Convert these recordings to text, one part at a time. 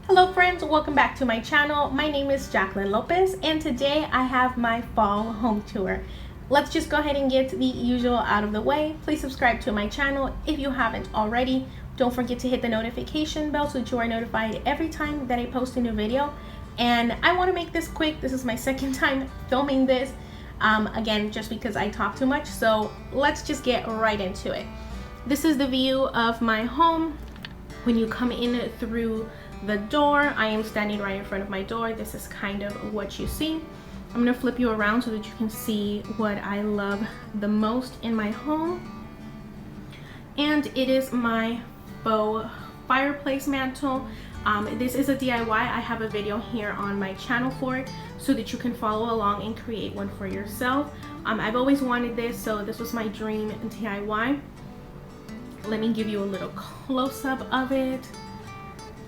Hello friends, welcome back to my channel. My name is Jacqueline Lopez and today I have my fall home tour. Let's just go ahead and get the usual out of the way. Please subscribe to my channel if you haven't already. Don't forget to hit the notification bell so that you are notified every time that I post a new video. And I want to make this quick. This is my second time filming this. Again, just because I talk too much. So let's just get right into it. This is the view of my home. When you come in through the door, I am standing right in front of my door. This is kind of what you see. I'm gonna flip you around so that you can see what I love the most in my home. And it is my faux fireplace mantle. This is a DIY. I have a video here on my channel for it so that you can follow along and create one for yourself. I've always wanted this, so this was my dream DIY. Let me give you a little close-up of it.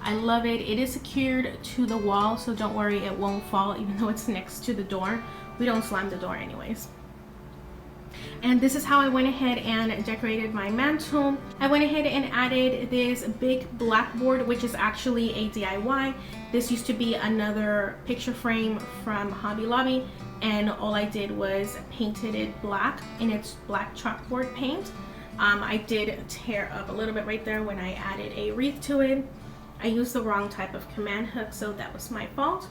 I love it. It is secured to the wall, so don't worry, it won't fall even though it's next to the door. We don't slam the door anyways. And this is how I went ahead and decorated my mantle. I went ahead and added this big blackboard, which is actually a DIY. This used to be another picture frame from Hobby Lobby, and all I did was painted it black in its black chalkboard paint. I did tear up a little bit right there when I added a wreath to it. I used the wrong type of command hook, so that was my fault.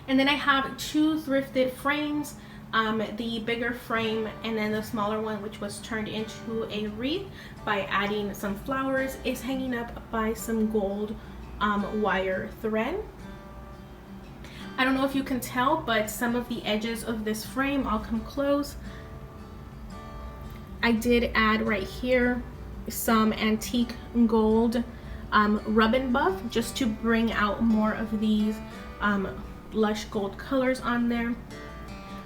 And then I have two thrifted frames, the bigger frame and then the smaller one, which was turned into a wreath by adding some flowers, is hanging up by some gold wire thread. I don't know if you can tell, but some of the edges of this frame, I'll come close. I did add right here some antique gold rub and buff just to bring out more of these lush gold colors on there.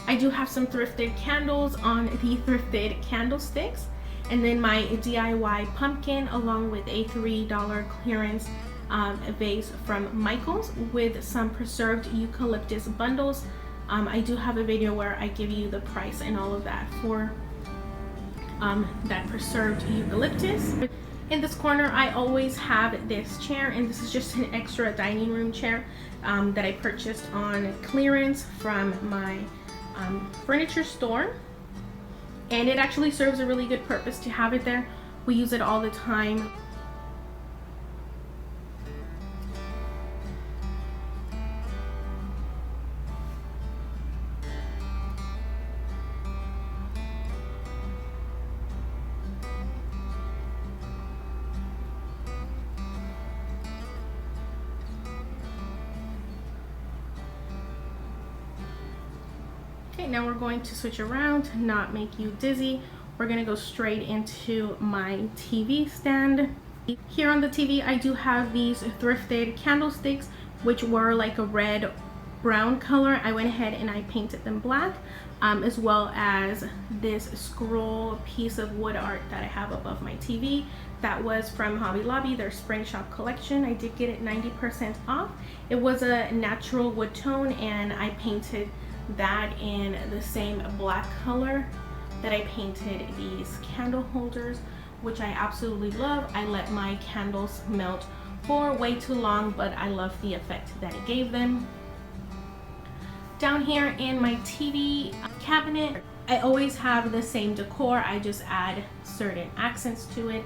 I do have some thrifted candles on the thrifted candlesticks, and then my DIY pumpkin along with a $3 clearance vase from Michael's with some preserved eucalyptus bundles. I do have a video where I give you the price and all of that for that preserved eucalyptus. In this corner, I always have this chair, and this is just an extra dining room chair that I purchased on clearance from my furniture store. And it actually serves a really good purpose to have it there. We use it all the time. Okay, now we're going to switch around to not make you dizzy. We're gonna go straight into my TV stand. Here on the TV, I do have these thrifted candlesticks, which were like a red brown color. I went ahead and I painted them black, as well as this scroll piece of wood art that I have above my TV. That was from Hobby Lobby, their spring shop collection. I did get it 90% off. It was a natural wood tone, and I painted that in the same black color that I painted these candle holders, which I absolutely love. I let my candles melt for way too long, but I love the effect that it gave them. Down here in my TV cabinet, I always have the same decor. I just add certain accents to it.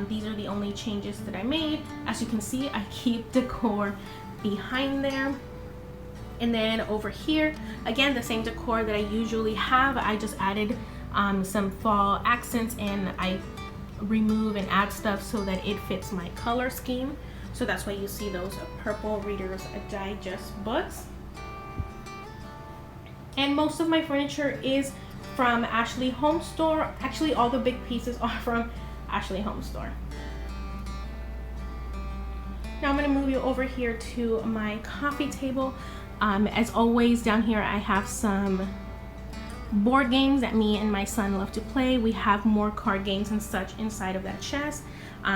These are the only changes that I made. As you can see, I keep decor behind there. And then over here, again, the same decor that I usually have. I just added some fall accents, and I remove and add stuff so that it fits my color scheme. So that's why you see those purple Reader's Digest books. And most of my furniture is from Ashley Home Store. Actually, all the big pieces are from Ashley Home Store. Now I'm gonna move you over here to my coffee table. As always, down here I have some board games that me and my son love to play. We have more card games and such inside of that chest.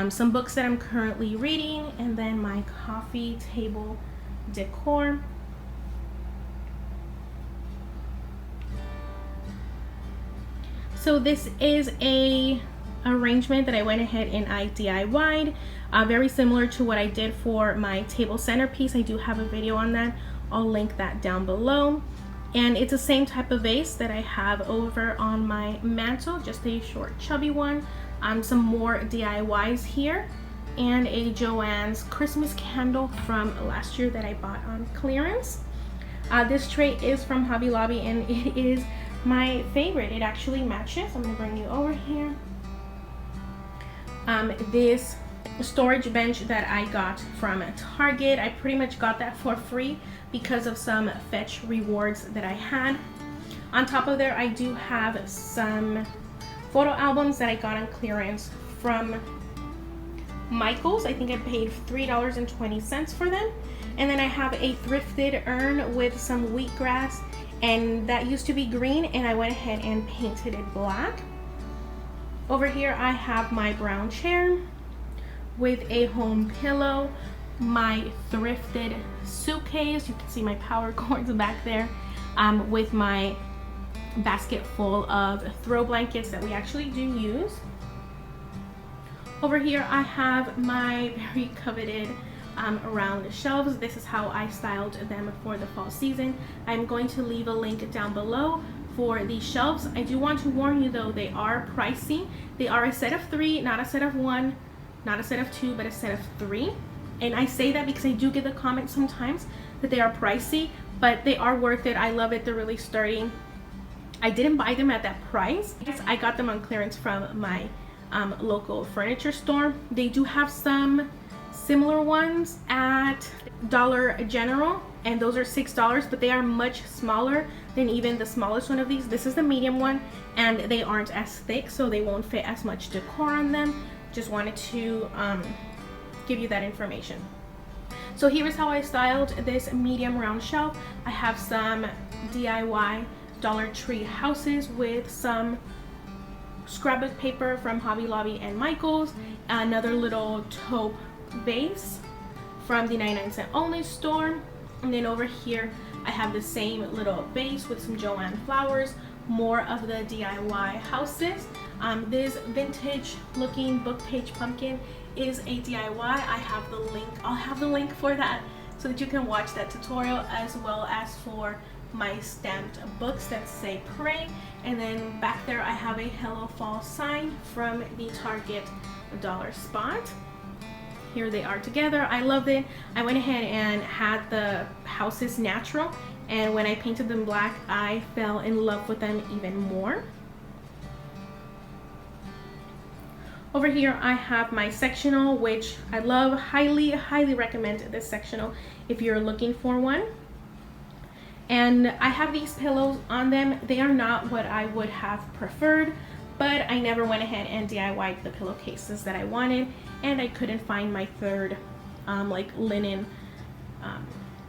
Some books that I'm currently reading, and then my coffee table decor. So this is a arrangement that I went ahead and I DIY'd. very similar to what I did for my table centerpiece. I do have a video on that. I'll link that down below. And it's the same type of vase that I have over on my mantle, just a short chubby one. Some more DIYs here, and a Joann's Christmas candle from last year that I bought on clearance. This tray is from Hobby Lobby and it is my favorite. It actually matches. I'm gonna bring you over here. This storage bench that I got from Target, I pretty much got that for free because of some fetch rewards that I had. On top of there, I do have some photo albums that I got on clearance from Michael's. I think I paid $3.20 for them. And then I have a thrifted urn with some wheatgrass, and that used to be green and I went ahead and painted it black. Over here I have my brown chair with a home pillow, my thrifted suitcase, you can see my power cords back there, with my basket full of throw blankets that we actually do use. Over here I have my very coveted round shelves. This is how I styled them for the fall season. I'm going to leave a link down below for these shelves. I do want to warn you though, they are pricey. They are a set of 3, not a set of 1, not a set of 2, but a set of 3. And I say that because I do get the comments sometimes that they are pricey, but they are worth it. I love it. They're really sturdy. I didn't buy them at that price. I got them on clearance from my local furniture store. They do have some similar ones at Dollar General, and those are $6, but they are much smaller than even the smallest one of these. This is the medium one, and they aren't as thick, so they won't fit as much decor on them. Just wanted to give you that information. So here is how I styled this medium round shelf. I have some DIY Dollar Tree houses with some scrapbook paper from Hobby Lobby and Michael's, another little taupe vase from the 99-cent only store, and then over here I have the same little vase with some Joann flowers, more of the DIY houses. This vintage looking book page pumpkin is a DIY. I have the link. I'll have the link for that so that you can watch that tutorial, as well as for my stamped books that say pray. And then back there I have a Hello Fall sign from the Target dollar spot. Here they are together. I loved it. I went ahead and had the houses natural, and when I painted them black, I fell in love with them even more. Over here I have my sectional, which I love. Highly recommend this sectional if you're looking for one. And I have these pillows on them. They are not what I would have preferred, but I never went ahead and DIY'd the pillowcases that I wanted, and I couldn't find my third like linen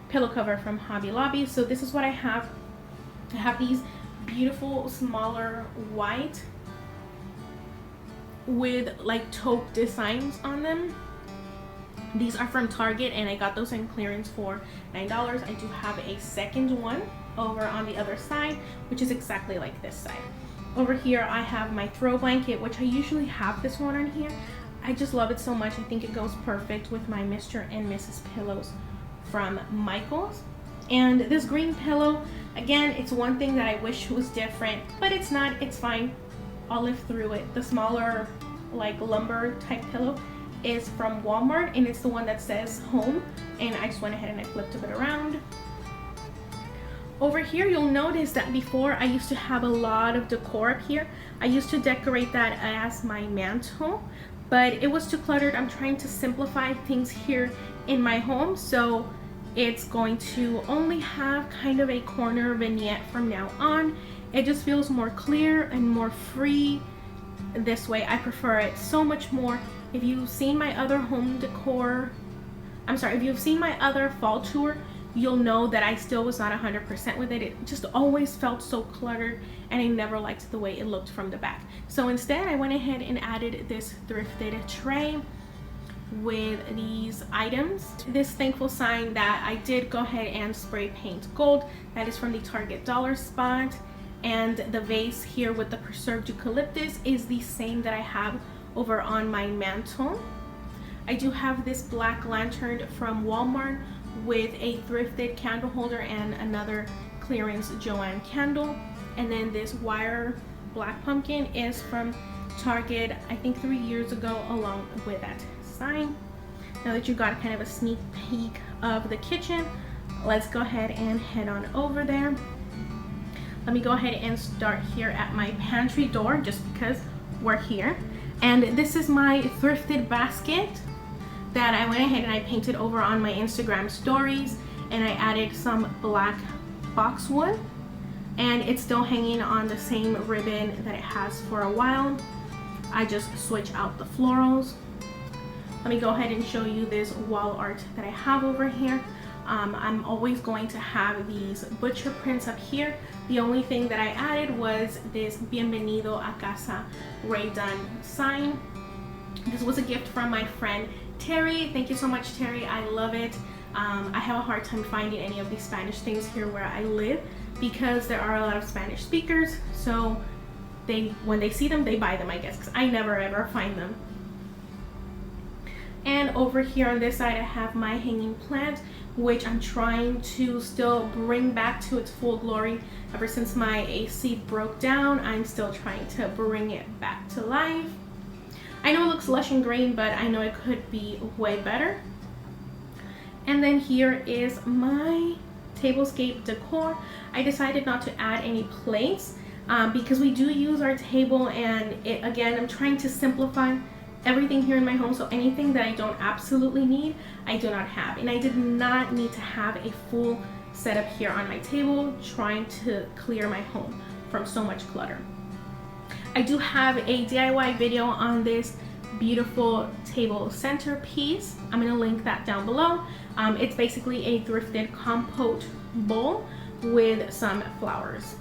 pillow cover from Hobby Lobby. So this is what I have. I have these beautiful smaller white with like taupe designs on them. These are from Target and I got those in clearance for $9. I do have a second one over on the other side, which is exactly like this side. Over here I have my throw blanket, which I usually have this one on here. I just love it so much. I think it goes perfect with my Mr. and Mrs. pillows from Michael's. And this green pillow, again, it's one thing that I wish was different, but it's not. It's fine. I'll live through it. The smaller like lumber type pillow is from Walmart, and it's the one that says home, and I just went ahead and I flipped it around. Over here you'll notice that before I used to have a lot of decor up here. I used to decorate that as my mantle, but it was too cluttered. I'm trying to simplify things here in my home, so it's going to only have kind of a corner vignette from now on. It just feels more clear and more free this way. I prefer it so much more. If you've seen my other home decor, if you've seen my other fall tour, you'll know that I still was not 100% with it. It just always felt so cluttered, and I never liked the way it looked from the back. So instead I went ahead and added this thrifted tray with these items. This thankful sign that I did go ahead and spray paint gold, that is from the Target dollar spot. And the vase here with the preserved eucalyptus is the same that I have over on my mantle. I do have this black lantern from Walmart with a thrifted candle holder and another clearance Joanne candle. And then this wire black pumpkin is from Target, I think 3 years ago, along with that sign. Now that you got kind of a sneak peek of the kitchen, let's go ahead and head on over there. Let me go ahead and start here at my pantry door just because we're here. And this is my thrifted basket that I went ahead and I painted over on my Instagram stories, and I added some black boxwood, and it's still hanging on the same ribbon that it has for a while. I just switch out the florals. Let me go ahead and show you this wall art that I have over here. I'm always going to have these butcher prints up here. The only thing that I added was this Bienvenido a Casa Redone sign. This was a gift from my friend Terry. Thank you so much, Terry. I love it. I have a hard time finding any of these Spanish things here where I live because there are a lot of Spanish speakers. So when they see them, they buy them, I guess, because I never ever find them. And over here on this side, I have my hanging plant, which I'm trying to still bring back to its full glory. Ever since my AC broke down, I'm still trying to bring it back to life. I know it looks lush and green, but I know it could be way better. And then here is my Tablescape decor. I decided not to add any plates because we do use our table, and again, I'm trying to simplify everything here in my home, so anything that I don't absolutely need, I do not have. And I did not need to have a full setup here on my table, trying to clear my home from so much clutter. I do have a DIY video on this beautiful table centerpiece. I'm going to link that down below. It's basically a thrifted compote bowl with some flowers.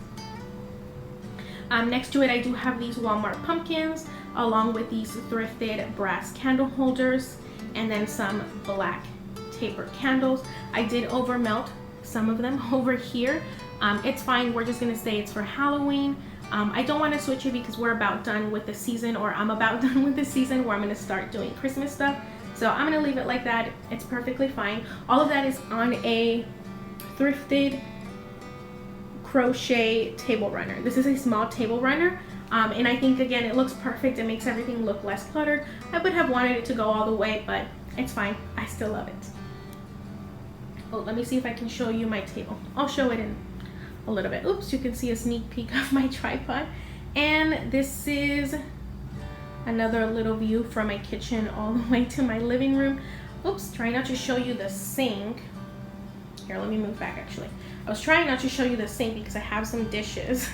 Next to it, I do have these Walmart pumpkins along with these thrifted brass candle holders, and then some black taper candles. I did over melt some of them over here. It's fine, we're just gonna say it's for Halloween. I don't want to switch it because we're about done with the season, or I'm about done with the season where I'm gonna start doing Christmas stuff. So I'm gonna leave it like that. It's perfectly fine. All of that is on a thrifted crochet table runner. This is a small table runner. And I think, again, it looks perfect. It makes everything look less cluttered. I would have wanted it to go all the way, but it's fine. I still love it. Oh, let me see if I can show you my table. I'll show it in a little bit. Oops, you can see a sneak peek of my tripod. And this is another little view from my kitchen all the way to my living room. Oops, trying not to show you the sink. Here, let me move back actually. I was trying not to show you the sink because I have some dishes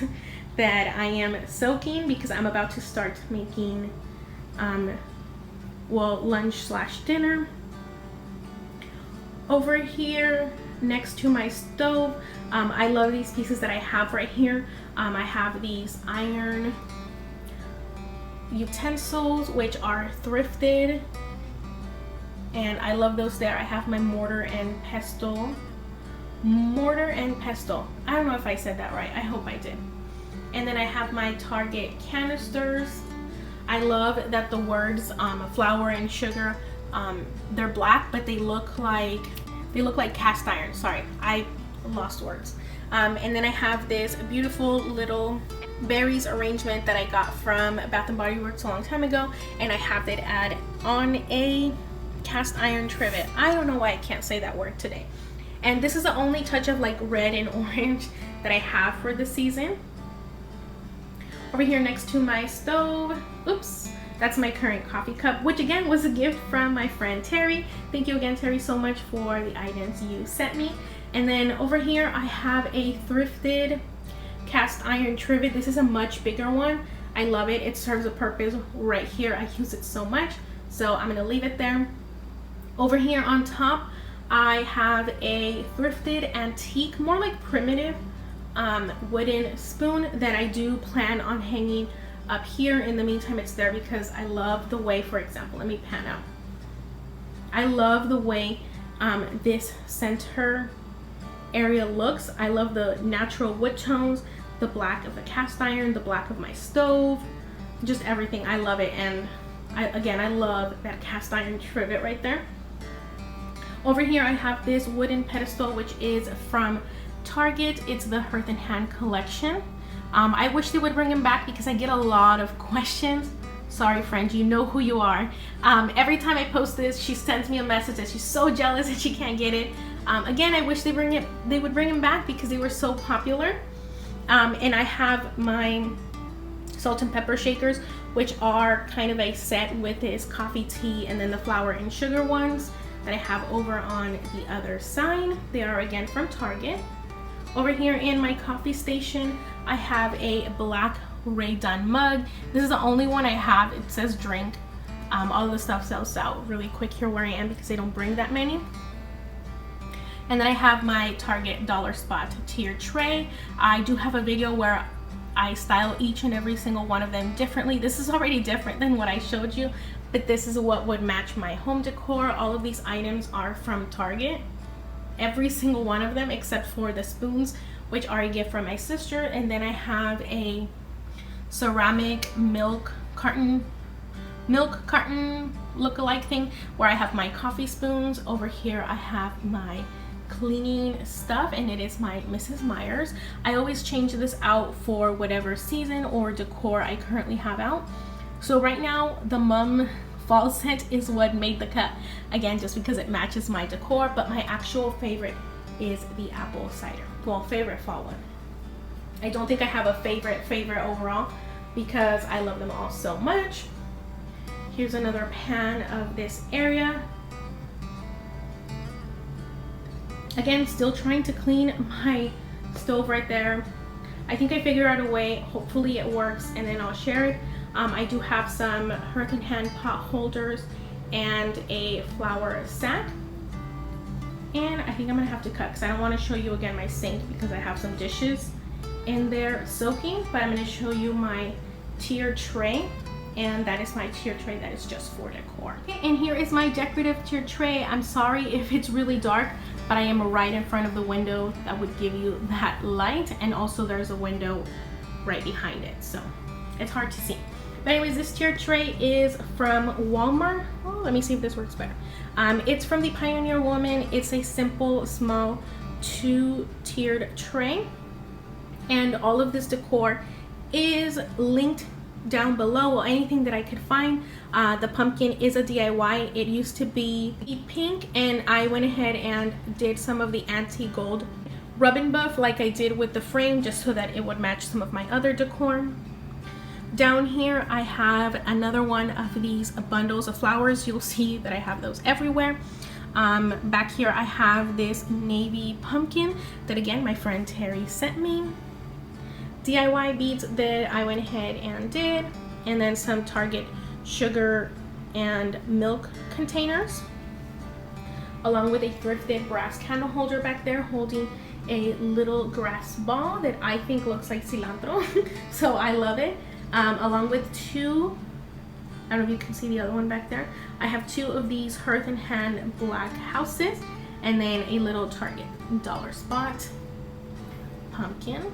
that I am soaking because I'm about to start making lunch/dinner. Over here next to my stove, I love these pieces that I have right here. I have these iron utensils which are thrifted, and I love those there. I have my mortar and pestle. I don't know if I said that right. I hope I did. And then I have my Target canisters. I love that the words flour and sugar, they're black, but they look like cast iron. Sorry, I lost words. And then I have this beautiful little berries arrangement that I got from Bath & Body Works a long time ago, and I have it add on a cast iron trivet. I don't know why I can't say that word today. And this is the only touch of like red and orange that I have for the season. Over here next to my stove, oops, that's my current coffee cup, which again was a gift from my friend Terry. Thank you again, Terry, so much for the items you sent me. And then over here I have a thrifted cast iron trivet. This is a much bigger one. I love it. It serves a purpose right here. I use it so much, so I'm gonna leave it there. Over here on top, I have a thrifted antique, more like primitive wooden spoon that I do plan on hanging up here. In the meantime, it's there because I love the way, for example, let me pan out. I love the way this center area looks. I love the natural wood tones, the black of the cast iron, the black of my stove, just everything. I love it, and Again, I love that cast iron trivet right there. Over here I have this wooden pedestal, which is from Target. It's the Hearth and Hand collection. I wish they would bring him back because I get a lot of questions. Sorry friends, you know who you are. Every time I post this, she sends me a message that she's so jealous that she can't get it. Again, I wish they would bring him back because they were so popular. And I have my salt and pepper shakers, which are kind of a set with his coffee, tea, and then the flour and sugar ones that I have over on the other side. They are again from Target. Over here in my coffee station, I have a black Ray Dunn mug. This is the only one I have. It says drink. All of the stuff sells out really quick here where I am because they don't bring that many. And then I have my Target Dollar Spot tier tray. I do have a video where I style each and every single one of them differently. This is already different than what I showed you, but this is what would match my home decor. All of these items are from Target. Every single one of them except for the spoons, which are a gift from my sister. And then I have a ceramic milk carton look-alike thing where I have my coffee spoons. Over here I have my cleaning stuff, and it is my Mrs. Meyer's. I always change this out for whatever season or decor I currently have out. So right now the mum fall set is what made the cut, again just because it matches my decor, but my actual favorite is the apple cider. Well, favorite fall one. I don't think I have a favorite overall because I love them all so much. Here's another pan of this area. Again, still trying to clean my stove right there. I think I figured out a way, hopefully it works, and then I'll share it. I do have some Hearth and Hand pot holders and a flour sack. And I think I'm gonna have to cut because I don't want to show you again my sink because I have some dishes in there soaking, but I'm gonna show you my tier tray. And that is my tier tray that is just for decor. Okay, and here is my decorative tier tray. I'm sorry if it's really dark, but I am right in front of the window that would give you that light, and also there's a window right behind it, so it's hard to see. But anyways, this tier tray is from Walmart. Oh, let me see if this works better. It's from the Pioneer Woman. It's a simple, small, 2-tiered tray, and all of this decor is linked down below. Well, anything that I could find. The pumpkin is a DIY. It used to be pink, and I went ahead and did some of the antique gold rub and buff like I did with the frame, just so that it would match some of my other decor. Down here I have another one of these bundles of flowers. You'll see that I have those everywhere. Back here I have this navy pumpkin that again my friend Terry sent me. DIY beads that I went ahead and did, and then some Target sugar and milk containers, along with a thrifted brass candle holder back there holding a little grass ball that I think looks like cilantro so I love it, along with two, I don't know if you can see the other one back there. I have two of these Hearth and Hand black houses, and then a little Target Dollar Spot pumpkin.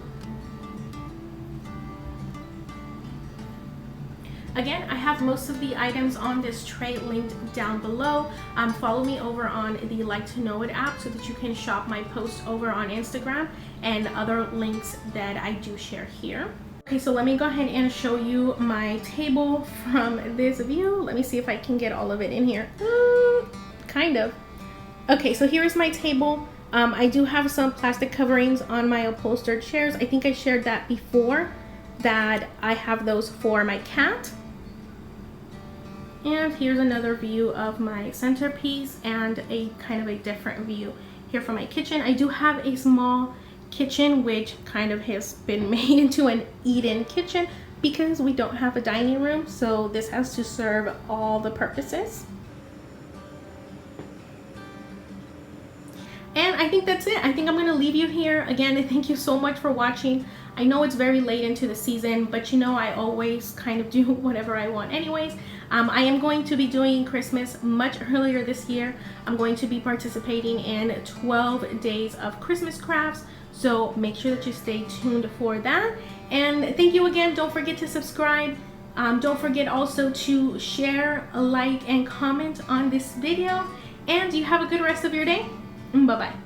Again, I have most of the items on this tray linked down below. Follow me over on the Like to Know It app so that you can shop my posts over on Instagram and other links that I do share here. Okay, so let me go ahead and show you my table from this view. Let me see if I can get all of it in here. Kind of. Okay, so here is my table. I do have some plastic coverings on my upholstered chairs. I think I shared that before, that I have those for my cat. And here's another view of my centerpiece and a kind of a different view here from my kitchen. I do have a small kitchen which kind of has been made into an eat-in kitchen because we don't have a dining room, so this has to serve all the purposes. And I think that's it. I think I'm gonna leave you here. Again, thank you so much for watching. I know it's very late into the season, but you know I always kind of do whatever I want anyways. I am going to be doing Christmas much earlier this year. I'm going to be participating in 12 days of Christmas crafts, so make sure that you stay tuned for that. And thank you again. Don't forget to subscribe. Don't forget also to share, like, and comment on this video. And you have a good rest of your day. Bye-bye.